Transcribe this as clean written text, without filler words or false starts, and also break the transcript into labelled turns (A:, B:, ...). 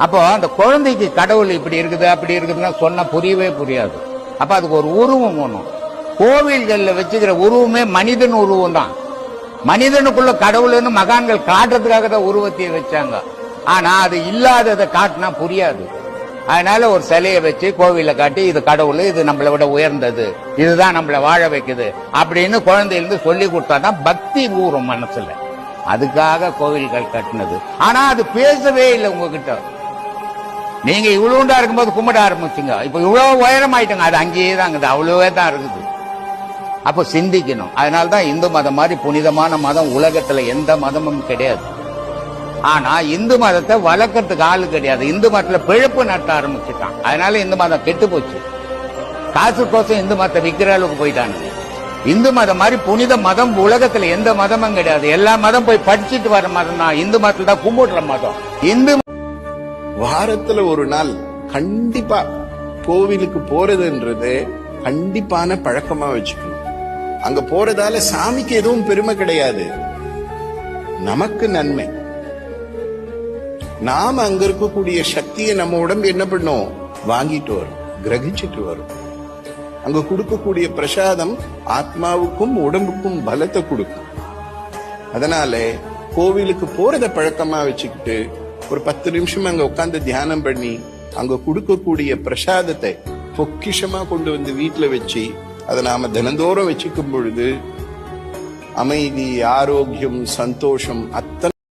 A: அப்போ அந்த குழந்தைக்கு கடவுள் இப்படி இருக்குது அப்படி இருக்குதுன்னா சொன்னா புரியவே புரியாது. அப்ப அதுக்கு ஒரு உருவம் வேணும். கோவில்கள்ல வச்சுக்கிற உருவமே மனிதன் உருவம் தான். மனிதனுக்குள்ள கடவுள்னு மகான்கள் காட்டுறதுக்காக தான் உருவத்தையே வச்சாங்க. ஆனா அது இல்லாததை காட்டினா புரியாது. அதனால ஒரு சிலையை வச்சு கோவில காட்டி இது கடவுள், இது நம்மளை விட உயர்ந்தது, இதுதான் நம்மளை வாழ வைக்குது அப்படின்னு குழந்தையிலிருந்து சொல்லி கொடுத்தாதான் பக்தி ஊறும் மனசுல. அதுக்காக கோவில்கள் கட்டினது. ஆனா அது பேசவே இல்லை உங்ககிட்ட. நீங்க இவ்வளவுண்டா இருக்கும்போது கும்பிட ஆரம்பிச்சுங்க, இப்ப இவ்வளவு உயரம் ஆயிட்டுங்க, அது அங்கேயே தான் இருக்குது, அவ்வளவே தான் இருக்குது. அப்போ சிந்திக்கணும். அதனால்தான் இந்து மதம் மாதிரி புனிதமான மதம் உலகத்துல எந்த மதமும் கிடையாது. ஆனா இந்து மதத்தை வளர்க்கறதுக்கு ஆளு கிடையாது. இந்து மதத்துல பிழப்பு நட்ட ஆரம்பிச்சுட்டான். அதனால இந்து மதம் கெட்டு போச்சு. காசு கோசம் இந்து மதத்தை விற்கிற அளவுக்கு போயிட்டானுங்க. இந்து மதம் மாதிரி புனித மதம் உலகத்துல எந்த மதமும் கிடையாது. எல்லா மதம் போய் படிச்சுட்டு வர மதம் தான். இந்து மதத்துல தான் கும்பிடுற மதம். இந்து
B: வாரத்துல ஒரு நாள் கண்டிப்பா கோவிலுக்கு போறதுன்றது கண்டிப்பான பழக்கமா வச்சுக்கணும். அங்க போறதால சாமிக்கு எதுவும் பெருமை கிடையாது, நமக்கு நன்மை. நாம அங்க இருக்கக்கூடிய சக்தியை நம்ம உடம்பு என்ன பண்ணும், வாங்கிட்டு வரும், கிரகிச்சிட்டு வரும். அங்க கொடுக்கக்கூடிய பிரசாதம் ஆத்மாவுக்கும் உடம்புக்கும் பலத்தை கொடுக்கும். அதனால கோவிலுக்கு போறத பழக்கமா வச்சுக்கிட்டு ஒரு 10 நிமிஷம் அங்க உட்கார்ந்து தியானம் பண்ணி அங்க கொடுக்கக்கூடிய பிரசாதத்தை பொக்கிஷமா கொண்டு வந்து வீட்டுல வச்சு அதை நாம தினந்தோறும் வச்சுக்கும் பொழுது அமைதி, ஆரோக்கியம், சந்தோஷம்